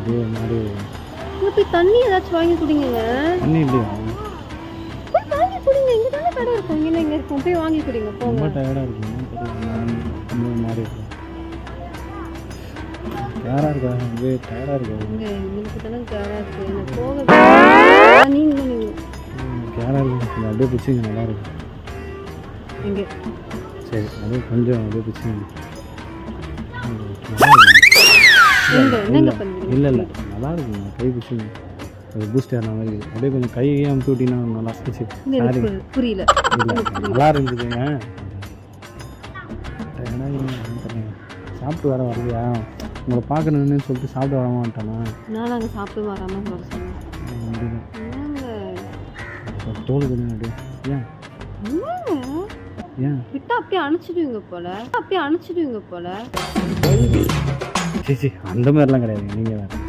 அப்படியே மாதிரி இங்கே போய் தண்ணி ஏதாச்சும் வாங்கி குடிங்க. தண்ணி இல்லையா? போய் வாங்கி குடிங்க. இங்கே தானே கடை இருக்கும். இங்கே இருக்கும். போய் வாங்கி குடிங்க போங்க. ரொம்ப டயர்டாக இருக்குங்க. ரொம்ப மாதிரி இருக்கும். டயர்டாக இருக்கா? இங்கே டயர்டாக இருக்கா? இங்கே உங்களுக்கு தானே டயர்டாக இருக்குது. எனக்கு போக நீங்கள் டயர்டாக இருக்கு. அப்படியே பிடிச்சிங்க நல்லாயிருக்கும். இங்கே சரி அப்படியே கொஞ்சம் அப்படியே பிடிச்சிங்க. என்னங்க பண்ணுறீங்க? இல்லை இல்லை நல்லா இருக்குங்க. கை பிடிச்சிங்க அது பூஸ்ட் ஆன மாதிரி அப்படியே கொஞ்சம் கையை அமுத்து விட்டீங்கன்னா நல்லா இருந்துச்சு. சாரி புரியல. இல்லை நல்லா இருந்துச்சுங்க. சாப்பிட்டு வர வரலையா? உங்களை பார்க்கணுன்னு சொல்லிட்டு சாப்பிட்டு வர மாட்டேனா? நான் நாங்கள் சாப்பிட்டு வராமல் வர சொன்னேன். தோல் கொஞ்சம் அப்படியே ஏன் ஏன் விட்டா அப்படியே அணைச்சிடுவீங்க போல. சரி அந்த மாதிரிலாம் கிடையாது. நீங்கள் வேறு